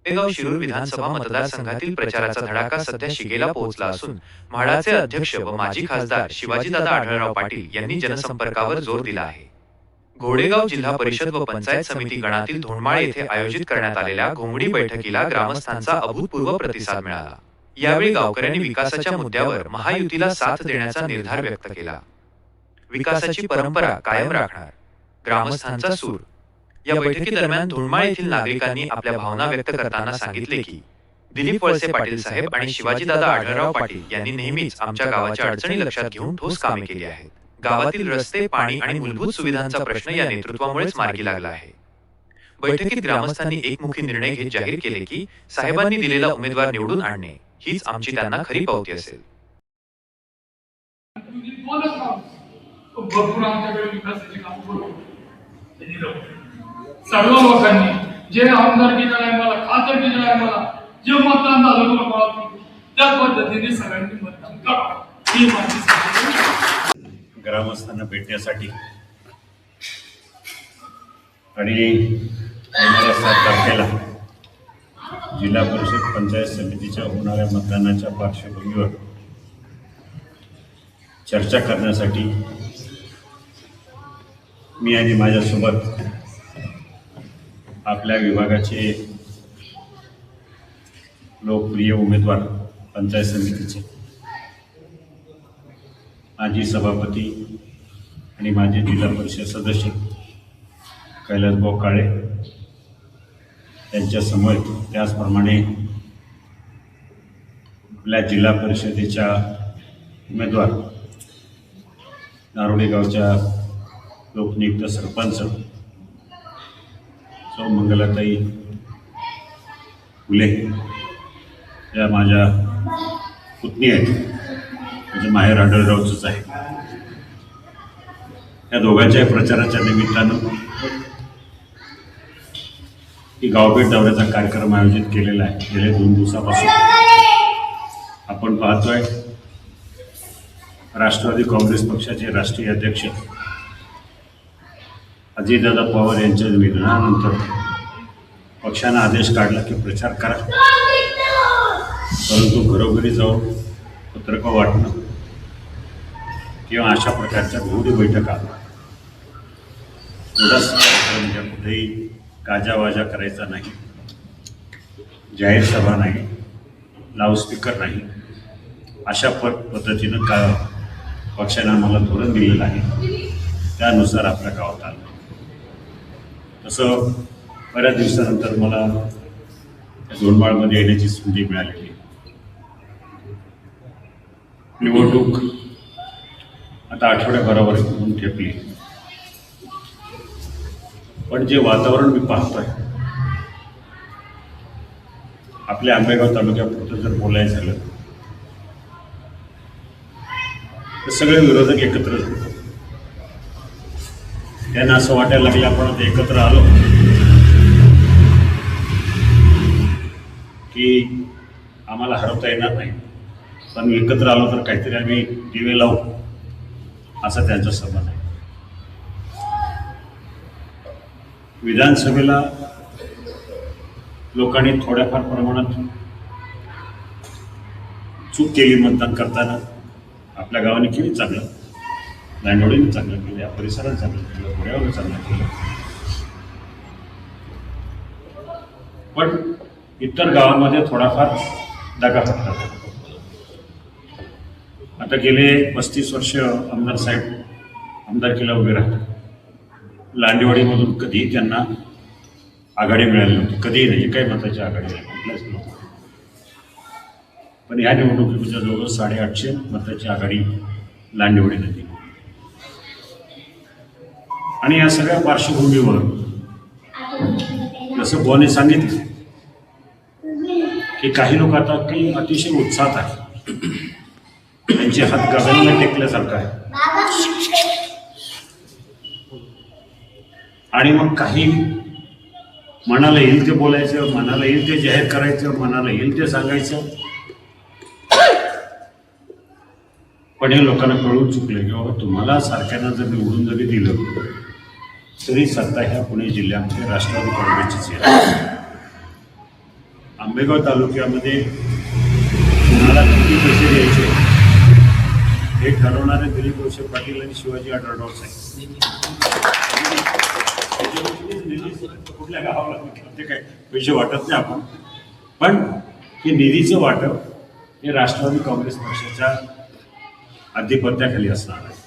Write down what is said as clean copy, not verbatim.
गोरेगाव शिरूर विधानसभा मतदारसंघातील प्रचाराचा धडाका सध्या शिगेला पोहोचला असून म्हाडाचे अध्यक्ष व माजी खासदार शिवाजीदादा आढळराव पाटील यांनी जनसंपर्कावर जोर दिला आहे. घोडेगाव जिल्हा परिषद व पंचायत समिती गणातील धोंडमाळ येथे आयोजित करण्यात आलेल्या घोंगडी बैठकीला ग्रामस्थांचा अभूतपूर्व प्रतिसाद मिळाला. यावेळी गावकऱ्यांनी विकासाच्या मुद्द्यावर महायुतीला साथ देण्याचा निर्धार व्यक्त केला. विकासाची परंपरा कायम राखणार, ग्रामस्थांचा सूर. या बैठकीदरम्यान धोंडमाळ येथील नागरिकांनी आपल्या भावना व्यक्त करताना सांगितले की दिलीप वळसे पाटील साहेब आणि शिवाजीदादा आढळराव पाटील यांनी नेहमीच आमच्या गावाच्या अडचणी लक्षात घेऊन ठोस कामे केली आहेत. गावातील रस्ते, पाणी आणि मूलभूत सुविधांचा प्रश्न या नेतृत्वामुळेच मार्गी लागला आहे. बैठकीत ग्रामस्थांनी एकमुखी निर्णय घेत जाहीर केले की साहेबांनी दिलेला उमेदवार निवडून आणणे हीच आमची त्यांना खरी पावती असेल. सर्व लोकांनी जे आमदारकीच्या टायमाला, खासदारकीच्या टायमाला जे मतदान झालं तुम्हाला त्या पद्धतीने सगळ्यांनी मतदान करा ही माझी. ग्रामस्थांना भेटण्यासाठी आणि येणाऱ्या 7 तारखेला जिल्हा परिषद पंचायत समितीच्या होणाऱ्या मतदानाच्या पार्श्वभूमीवर चर्चा करण्यासाठी मी आणि माझ्यासोबत आपल्या विभागाचे लोकप्रिय उमेदवार पंचायत समितीचे माजी सभापती आणि माजी जिल्हा परिषद सदस्य कैलासभाऊ काळे यांच्या समोर, त्याचप्रमाणे आपल्या जिल्हा परिषदेच्या उमेदवार नारोडी गावच्या लोकनियुक्त सरपंच सौ मंगलाताई फुले या माझ्या पुतणी आहेत. म्हणजे माहेर आढळरावचंच आहे. या दोघांच्या प्रचाराच्या निमित्तानं ही गावभेट दौऱ्याचा कार्यक्रम आयोजित केलेला आहे. गेल्या 2 दिवसापासून आपण पाहतोय राष्ट्रवादी काँग्रेस पक्षाचे राष्ट्रीय अध्यक्ष अजितदादा पवार यांच्या निधनानंतर पक्षानं आदेश काढला की प्रचार करा, परंतु घरोघरी जाऊन पत्रकं वाटणं किंवा अशा प्रकारच्या घोडी बैठका एवढाच म्हणजे कुठेही गाजावाजा करायचा नाही, जाहीर सभा नाही, लाऊडस्पीकर नाही, अशा पद्धतीनं पक्षानं आम्हाला धोरण दिलेलं आहे. त्यानुसार आपल्या गावात आलं. तसं बऱ्याच दिवसानंतर मला धोंडमाळमध्ये येण्याची संधी मिळालेली. निवडणूक आता आठवड्याभरावर होऊन ठेपली, पण जे वातावरण मी पाहतोय आपल्या आंबेगाव तालुक्यापुरतं जर बोलायचं झालं तर सगळे विरोधक एकत्र झाले. त्यांना असं वाटायला लागलं आपण आता एकत्र आलो की आम्हाला हरवता येणार नाही, पण एकत्र आलो तर काहीतरी आम्ही दिवे लावू, असा त्यांचा समज आहे. विधानसभेला लोकांनी थोड्याफार प्रमाणात चूक केली मतदान करताना. आपल्या गावाने केली चांगलं, दांडवडीने चांगलं केलं, या परिसरात चांगलं केलं, घोड्यावर चांगलं केलं, पण इतर गावांमध्ये थोडाफार दगा फटका. आता गेले 35 वर्ष आमदार साहेब आमदारकीला उभे राहतात. लांडेवाडीमधून कधीही त्यांना आघाडी मिळाली नव्हती, कधीही नाही, काही मताची आघाडी नाही, कुठल्याच नव्हती. पण ह्या निवडणुकीच्या जवळ 850 मताची आघाडी लांडेवाडीला दिली. आणि या सगळ्या पार्श्वभूमीवर जसं बुवाने सांगितलं की काही लोक आता काही अतिशय उत्साहात आहेत, त्यांचे हात गगनाला टेकल्यासारखं आहे. आणि मग काही मनाला येईल ते बोलायचं, मनाला येईल ते जाहीर करायचं, मनाला येईल ते सांगायचं. पण हे लोकांना कळून चुकलं की बाबा तुम्हाला सारख्यांना जर निवडून जरी दिलं तरी सत्ता ह्या पुणे जिल्ह्यामध्ये राष्ट्रवादी काँग्रेसचीच आहे. आंबेगाव तालुक्यामध्ये कुणाला किती पैसे द्यायचे हे ठरवणारे दिलीप वळसे पाटील आणि शिवाजी आढळराव साहेब. कुठल्या गावाला ते काय पैसे वाटत नाही आपण, पण हे निधीचं वाटप हे राष्ट्रवादी काँग्रेस पक्षाच्या आधिपत्याखाली असणार आहे.